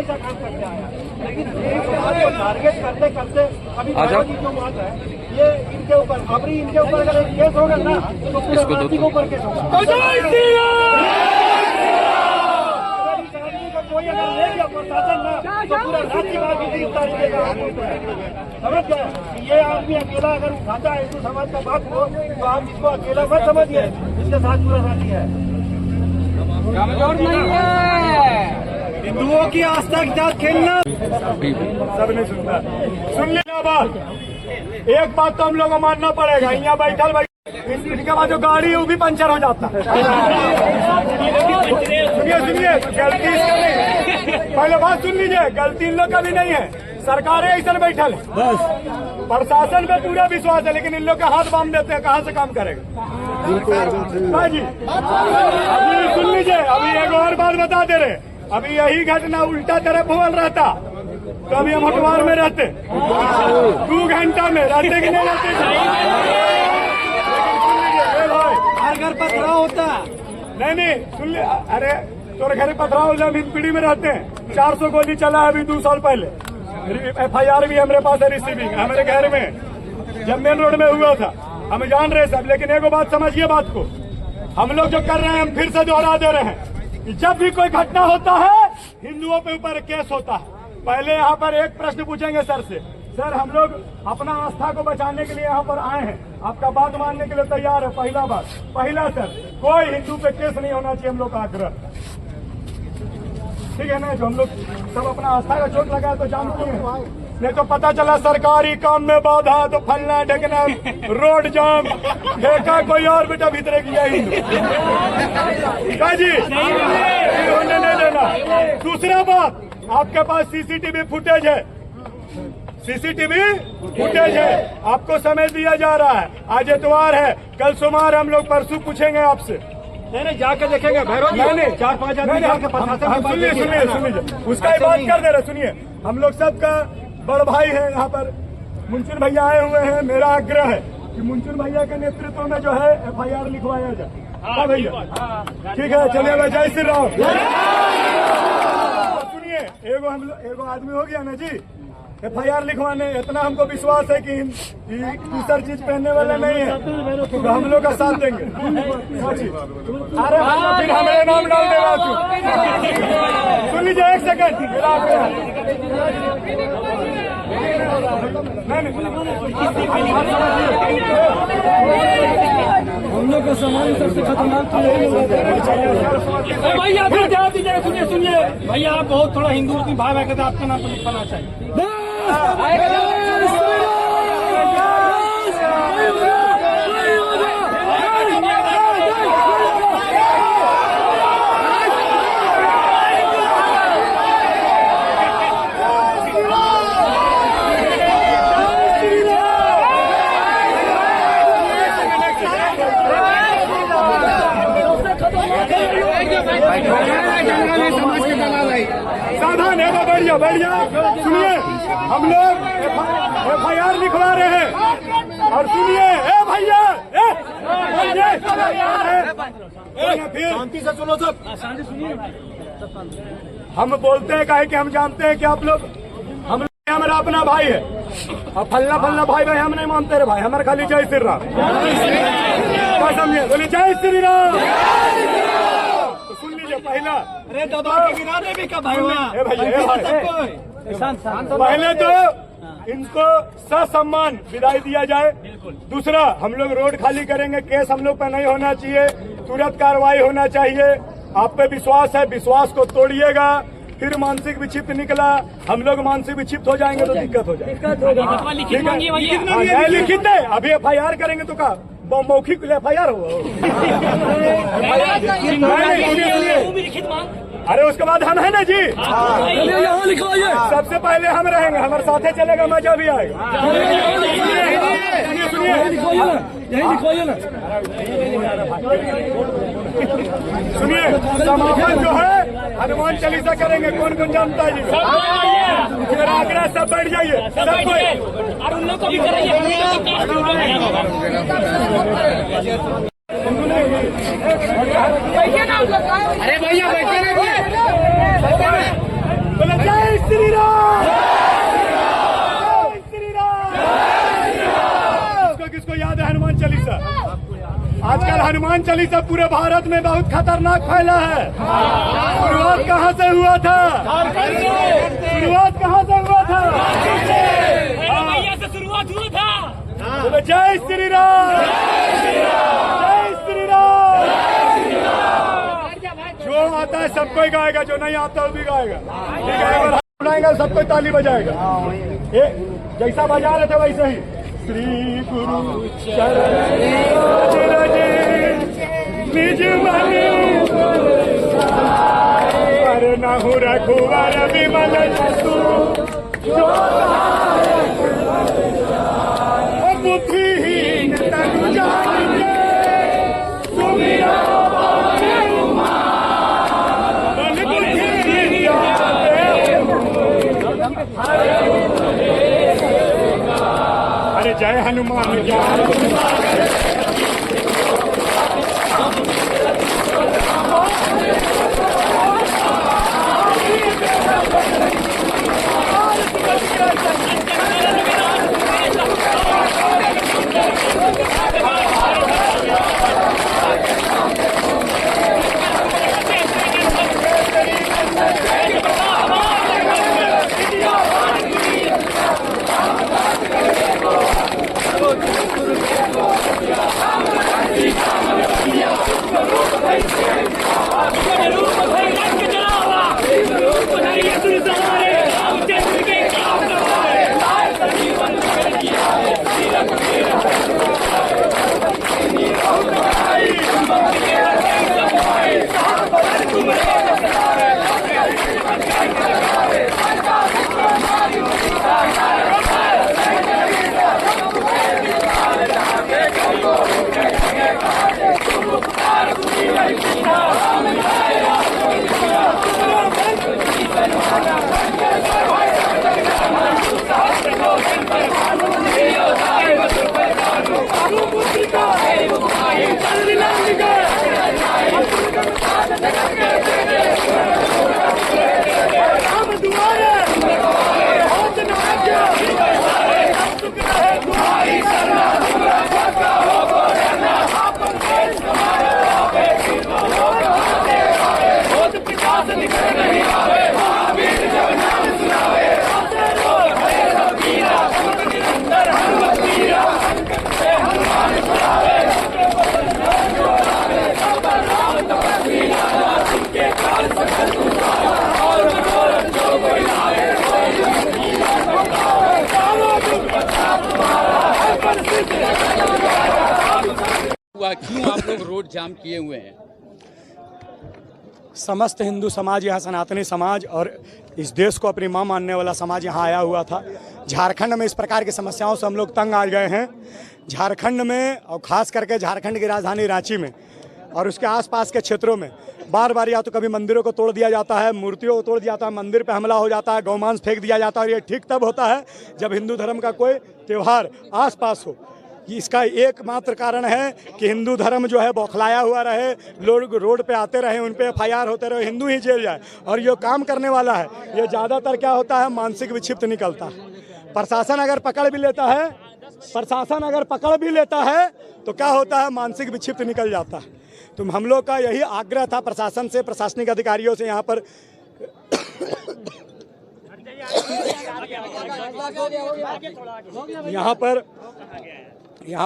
ऐसा काम करते आया, लेकिन एक बात को टारगेट करते करते अभी की जो बात है ये इनके ऊपर, अभी इनके ऊपर अगर एक केस होगा ना तो पूरे राज्य के ऊपर केस होगा। कोई अगर ले गया प्रशासन ना तो पूरा राज्य में भी 30 तारीख का समझ गया। ये आदमी अकेला अगर उठाता है हिंदू समाज का बात को तो आप इसको अकेला मत समझिए, इसके साथ पूरा राज्य है, कमजोर नहीं है। हिंदुओं की आस्था के साथ खेलना सब नहीं सुनता। सुन लेना बात, एक बात तो हम लोग को मानना पड़ेगा, यहाँ बैठल इनके बाद जो गाड़ी है वो भी पंचर हो जाता है। सुनिए गलती इसका नहीं, पहले बात सुन लीजिए, गलती इन लोग का भी नहीं है, सरकारें ऐसा बैठल है, बस प्रशासन पे पूरा विश्वास है, लेकिन इन लोग का हाथ बांध देते हैं, कहाँ से काम करेगा। जी अभी सुन लीजिए, अभी एक और बात बता दे रहे, अभी यही घटना उल्टा तरफ भवन रहता तो अभी हम अखबार में रहते 2 घंटा में रहते कि नहीं रहते। हर घर पथराव होता नहीं सुन ले, अरे तोरे घर पथराव जब पीढ़ी में रहते हैं, 400 गोली चला है अभी 2 साल पहले, FIR भी हमारे पास है, रिसीविंग हमारे घर में जब मेन रोड में हुआ था, हम जान रहे सब। लेकिन एक बात समझिए, बात को हम लोग जो कर रहे हैं हम फिर से दोहरा दे रहे हैं कि जब भी कोई घटना होता है हिंदुओं पे ऊपर केस होता है। पहले यहाँ पर एक प्रश्न पूछेंगे सर से, सर हम लोग अपना आस्था को बचाने के लिए यहाँ पर आए हैं, आपका बात मानने के लिए तैयार है। पहला बात, पहला सर कोई हिंदू पे केस नहीं होना चाहिए, हम लोग का आग्रह, ठीक है ना। जो हम लोग सब अपना आस्था का चोट लगा तो जानते हैं, नहीं तो पता चला सरकारी काम में बाधा तो फलना ढकना, रोड जाम, देखा कोई और बेटा भीतरे किया हिंदू जी होने नहीं देना। दूसरा बात, आपके पास CCTV फुटेज है, CCTV फुटेज है, आपको समय दिया जा रहा है, आज इतवार है, कल सोमवार हम लोग परसों पूछेंगे आपसे, नहीं जाके देखेंगे भैरव नहीं 4-5 आदमी जाके सुनिए उसका ही बात कर दे रहे। सुनिए हम लोग सबका बड़ भाई है, यहाँ पर मुंशिर भैया आए हुए हैं, मेरा आग्रह है कि मुंशिर भैया के नेतृत्व में जो है FIR लिखवाया जाए। हाँ भैया ठीक है, चलिए भाई, जय श्री राम। सुनिए एगो आदमी हो गया ना जी, FIR लिखवाने, इतना हमको विश्वास है कि दूसरी चीज पहनने वाला नहीं है तो हम लोग का साथ देंगे। अरे फिर हमारे नाम डाल देगा तू। सुन लीजिए 1 सेकंड, हम लोग का सामान सबसे खतरनाक भैया फिर ध्यान दीजिए। सुनिए भैया, आप बहुत थोड़ा हिंदू भाई भाई कहते आपका नाम तो लिखवाना चाहिए। सावधान है, बढ़िया सुनिए, हम लोग FIR लिखवा रहे हैं और सुनिए भैया फिर शांति से सुनो सब, शांति सुनिए। हम बोलते हैं काहे कि हम जानते हैं कि आप लोग हमारा अपना भाई है और फलना भाई हम नहीं मानते रे भाई, हमारे खाली जय श्री राम। क्या समझे, बोले जय श्री राम। तो सुन लीजिए, पहला अरे दबा के गिरा दे भी का भाई, पहले तो इनको ससम्मान विदाई दिया जाए। दूसरा, हम लोग रोड खाली करेंगे, केस हम लोग पर नहीं होना चाहिए, तुरंत कार्रवाई होना चाहिए। आप पे विश्वास है, विश्वास को तोड़िएगा। फिर मानसिक विक्षिप्त निकला, हम लोग मानसिक विक्षिप्त हो जाएंगे तो दिक्कत हो जाएगी। लिखित है, अभी FIR करेंगे तो क्या मौखिक FIR हो। अरे उसके बाद हम है ना जी, यहाँ लिखवाइए, सबसे पहले हम रहेंगे, हमारे साथे चलेगा, मजा भी आएगा। सुनिए यही लिखवाइए ना। सुनिए, समापन जो है हनुमान चालीसा करेंगे, कौन कौन जानता है जी। मेरा आग्रह सब बैठ जाइए, सब कोई, और उन लोग को भी कराइए। अरे भैया बैठे ना, श्री राम, जय श्री राम। किसको याद है हनुमान चालीसा? आजकल हनुमान चालीसा पूरे भारत में बहुत खतरनाक फैला है। शुरुआत कहाँ से हुआ था? शुरुआत कहाँ से हुआ था? शुरुआत हुआ था। बोलो जय श्री राम, जय श्री राम। जो आता है सबको ही गाएगा, जो नहीं आता वो भी गाएगा। ठीक है, बुलाएंगे सबको ताली बजाएगा। जैसा बजा रहे थे वैसे ही। श्री गुरु चरण निज मनि नहु रघुवर विमल जसु बुद्धिहीन तनु जानिके सुमिरा अरे जय हनुमान क्यों आप लोग रोड जाम किए हुए हैं? समस्त हिंदू समाज यहाँ सनातनी समाज और इस देश को अपनी माँ मानने वाला समाज यहाँ आया हुआ था। झारखंड में इस प्रकार की समस्याओं से हम लोग तंग आ गए हैं। झारखंड में और ख़ास करके झारखंड की राजधानी रांची में और उसके आसपास के क्षेत्रों में बार बार या तो कभी मंदिरों को तोड़ दिया जाता है, मूर्तियों को तोड़ दिया जाता है, मंदिर पे हमला हो जाता है, गौमांस फेंक दिया जाता है। और ये ठीक तब होता है जब हिंदू धर्म का कोई त्यौहार आसपास हो। इसका एकमात्र कारण है कि हिंदू धर्म जो है बौखलाया हुआ रहे, लोग रोड पे आते रहे, उन पे एफआईआर होते रहे, हिंदू ही जेल जाए। और ये काम करने वाला है ये ज़्यादातर क्या होता है, मानसिक विक्षिप्त निकलता है। प्रशासन अगर पकड़ भी लेता है तो क्या होता है, मानसिक विक्षिप्त निकल जाता है। तो हम लोग का यही आग्रह था प्रशासन से, प्रशासनिक अधिकारियों से यहाँ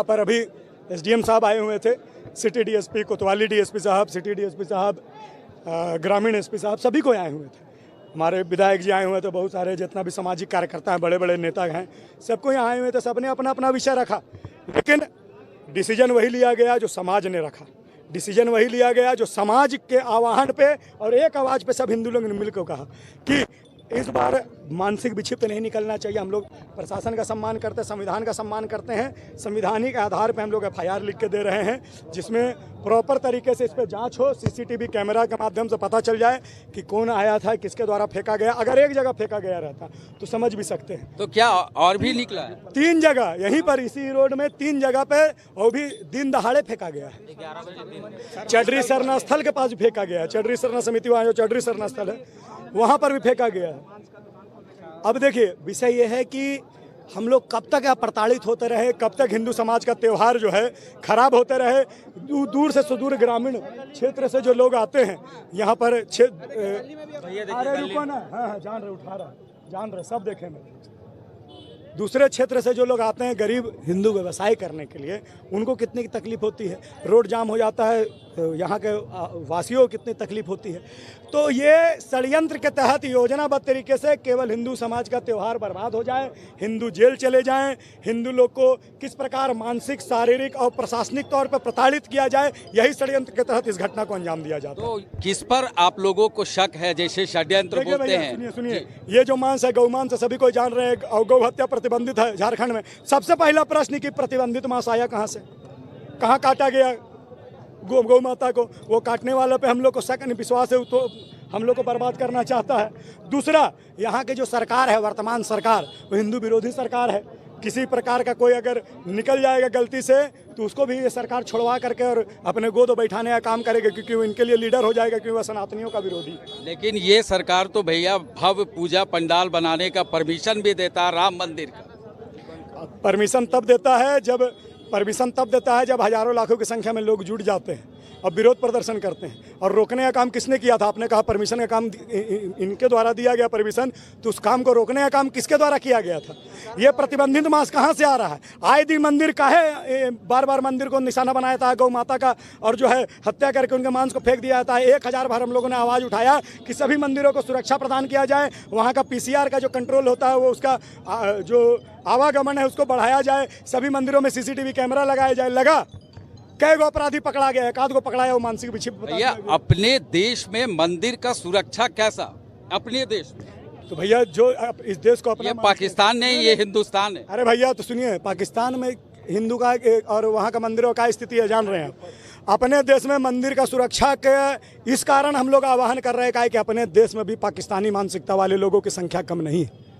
पर अभी एसडीएम साहब आए हुए थे, सिटी डीएसपी, कोतवाली डीएसपी साहब, सिटी डीएसपी साहब, ग्रामीण एसपी साहब, सभी को आए हुए थे। हमारे विधायक जी आए हुए थे, बहुत सारे जितना भी सामाजिक कार्यकर्ता हैं, बड़े बड़े नेता हैं, सबको यहाँ आए हुए थे। सबने अपना अपना विषय रखा, लेकिन डिसीजन वही लिया गया जो समाज ने रखा। डिसीजन वही लिया गया जो समाज के आह्वान पे और एक आवाज़ पे सब हिंदू लोग ने मिलकर कहा कि इस बार मानसिक विक्षिप्त नहीं निकलना चाहिए। हम लोग प्रशासन का सम्मान करते हैं, संविधान का सम्मान करते हैं। संवैधानिक आधार पे हम लोग एफआईआर लिख के दे रहे हैं, जिसमें प्रॉपर तरीके से इस पर जांच हो, सीसीटीवी कैमरा के माध्यम से पता चल जाए कि कौन आया था, किसके द्वारा फेंका गया। अगर एक जगह फेंका गया रहता तो समझ भी सकते हैं। तो क्या और भी निकला है? 3 जगह यहीं पर इसी रोड में 3 जगह पे, और भी दिन दहाड़े फेंका गया है। चडरी सरना स्थल के पास भी फेंका गया है, चडरी सरना समिति वहाँ जो चडरी सरना स्थल है वहाँ पर भी फेंका गया है। अब देखिए विषय ये है कि हम लोग कब तक यहाँ प्रताड़ित होते रहे, कब तक हिंदू समाज का त्यौहार जो है खराब होते रहे। दूर से सुदूर ग्रामीण क्षेत्र से जो लोग आते हैं यहाँ पर अरे रुको ना, हाँ जान रहे, उठा रहा, जान रहे, सब देखे मैं। दूसरे क्षेत्र से जो लोग आते हैं गरीब हिंदू व्यवसाय करने के लिए, उनको कितनी तकलीफ होती है, रोड जाम हो जाता है, यहाँ के वासियों को कितनी तकलीफ होती है। तो ये षड्यंत्र के तहत योजनाबद्ध तरीके से केवल हिंदू समाज का त्यौहार बर्बाद हो जाए, हिंदू जेल चले जाएं, हिंदू लोग को किस प्रकार मानसिक, शारीरिक और प्रशासनिक तौर पर प्रताड़ित किया जाए, यही षड्यंत्र के तहत इस घटना को अंजाम दिया जाता है। तो किस पर आप लोगों को शक है, जैसे षड्यंत्र बोलते हैं? सुनिए, ये जो मांस है गौ मांस, सभी को जान रहे हैं, और गौ हत्या प्रतिबंधित है झारखंड में। सबसे पहला प्रश्न कि प्रतिबंधित मांस आया कहाँ से, कहाँ काटा गया गौ माता को? वो काटने वाले पे हम लोग को शक नहीं, विश्वास है, तो हम लोग को बर्बाद करना चाहता है। दूसरा, यहाँ की जो सरकार है, वर्तमान सरकार, वो हिंदू विरोधी सरकार है। किसी प्रकार का कोई अगर निकल जाएगा गलती से तो उसको भी ये सरकार छुड़वा करके और अपने गोद बैठाने का काम करेगा, क्योंकि वो इनके लिए लीडर हो जाएगा, क्योंकि वह सनातनियों का विरोधी है। लेकिन ये सरकार तो भैया भव्य पूजा पंडाल बनाने का परमिशन भी देता है, राम मंदिर का परमिशन तब देता है जब हजारों लाखों की संख्या में लोग जुट जाते हैं और विरोध प्रदर्शन करते हैं। और रोकने का काम किसने किया था? आपने कहा परमिशन का काम इनके द्वारा दिया गया परमिशन, तो उस काम को रोकने का काम किसके द्वारा किया गया था? ये प्रतिबंधित मांस कहाँ से आ रहा है? आए दिन मंदिर काहे बार बार मंदिर को निशाना बनाया था गौ माता का, और जो है हत्या करके उनके मांस को फेंक दिया जाता है। 1000 बार हम लोगों ने आवाज़ उठाया कि सभी मंदिरों को सुरक्षा प्रदान किया जाए, वहाँ का PCR का जो कंट्रोल होता है, वो उसका जो आवागमन है उसको बढ़ाया जाए, सभी मंदिरों में CCTV कैमरा लगाया जाए। लगा कई गो अपराधी पकड़ा गया, एक आध को पकड़ाया, वो मानसिक विक्षिप्त। भैया अपने देश में मंदिर का सुरक्षा कैसा? अपने देश में तो भैया जो इस देश को अपना, ये पाकिस्तान नहीं, ये हिंदुस्तान है। अरे भैया तो सुनिए, पाकिस्तान में हिंदू का और वहाँ का मंदिरों का स्थिति है, जान रहे हैं आप। अपने देश में मंदिर का सुरक्षा के इस कारण हम लोग आह्वान कर रहे हैं कि अपने देश में भी पाकिस्तानी मानसिकता वाले लोगों की संख्या कम नहीं है।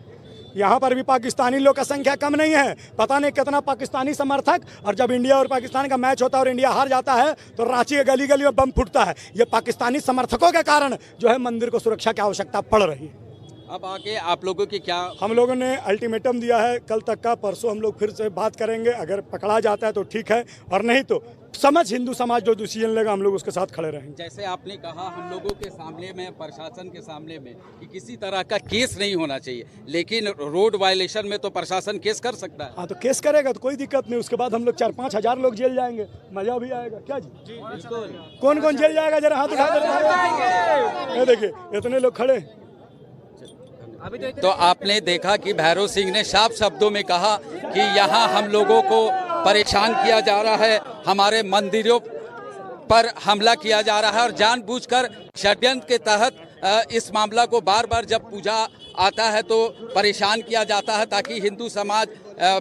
यहाँ पर भी पाकिस्तानी लोग का संख्या कम नहीं है। पता नहीं कितना पाकिस्तानी समर्थक, और जब इंडिया और पाकिस्तान का मैच होता है और इंडिया हार जाता है तो रांची के गली गली में बम फूटता है। ये पाकिस्तानी समर्थकों के कारण जो है मंदिर को सुरक्षा की आवश्यकता पड़ रही है। अब आगे आप लोगों की क्या? हम लोगों ने अल्टीमेटम दिया है कल तक का, परसों हम लोग फिर से बात करेंगे। अगर पकड़ा जाता है तो ठीक है, और नहीं तो हिंदू समाज जो डिसीजन लेगा हम लोग उसके साथ खड़े रहेंगे। जैसे आपने कहा हम लोगों के सामने में, प्रशासन के सामने में, कि किसी तरह का केस नहीं होना चाहिए, लेकिन रोड वायलेशन में तो प्रशासन केस कर सकता है। हाँ तो केस करेगा तो कोई दिक्कत नहीं, उसके बाद हम लोग 4-5 हजार लोग जेल जाएंगे, मजा भी आएगा। क्या जी? कौन कौन जेल जाएगा? जरा हाथ उठा कर देखिए, इतने लोग खड़े। तो आपने देखा कि भैरव सिंह ने साफ शब्दों में कहा कि यहाँ हम लोगों को परेशान किया जा रहा है, हमारे मंदिरों पर हमला किया जा रहा है, और जानबूझकर षड्यंत्र के तहत इस मामला को बार बार जब पूजा आता है तो परेशान किया जाता है, ताकि हिंदू समाज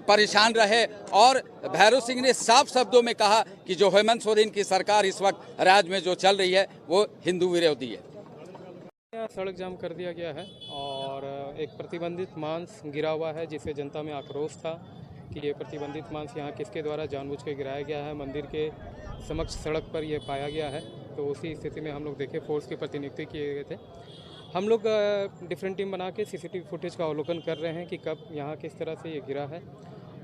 परेशान रहे। और भैरव सिंह ने साफ शब्दों में कहा कि जो हेमंत सोरेन की सरकार इस वक्त राज्य में जो चल रही है वो हिंदू विरोधी है। सड़क जाम कर दिया गया है और एक प्रतिबंधित मांस गिरा हुआ है, जिससे जनता में आक्रोश था कि ये प्रतिबंधित मांस यहाँ किसके द्वारा जानबूझ के गिराया गया है। मंदिर के समक्ष सड़क पर ये पाया गया है, तो उसी स्थिति में हम लोग देखे फोर्स की प्रतिनियुक्ति किए गए थे। हम लोग डिफरेंट टीम बना के CCTV फुटेज का अवलोकन कर रहे हैं कि कब यहाँ किस तरह से ये गिरा है,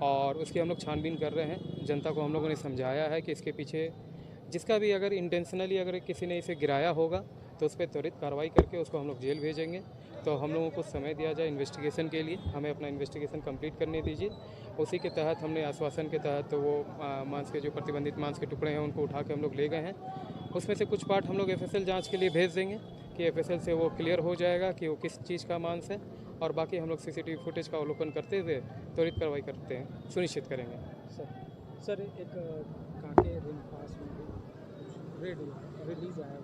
और उसकी हम लोग छानबीन कर रहे हैं। जनता को हम लोगों ने समझाया है कि इसके पीछे जिसका भी अगर इंटेंशनली अगर किसी ने इसे गिराया होगा तो उस पर त्वरित कार्रवाई करके उसको हम लोग जेल भेजेंगे। तो हम लोगों को समय दिया जाए इन्वेस्टिगेशन के लिए, हमें अपना इन्वेस्टिगेशन कंप्लीट करने दीजिए। उसी के तहत हमने आश्वासन के तहत तो वो मांस के जो प्रतिबंधित मांस के टुकड़े हैं उनको उठा के हम लोग ले गए हैं। उसमें से कुछ पार्ट हम लोग FSL जाँच के लिए भेज देंगे कि FSL से वो क्लियर हो जाएगा कि वो किस चीज़ का मांस है, और बाकी हम लोग CCTV फुटेज का अवलोकन करते हुए त्वरित कार्रवाई करते हैं, सुनिश्चित करेंगे। सर एक कांके रिंग पास में रेड रिलीज आया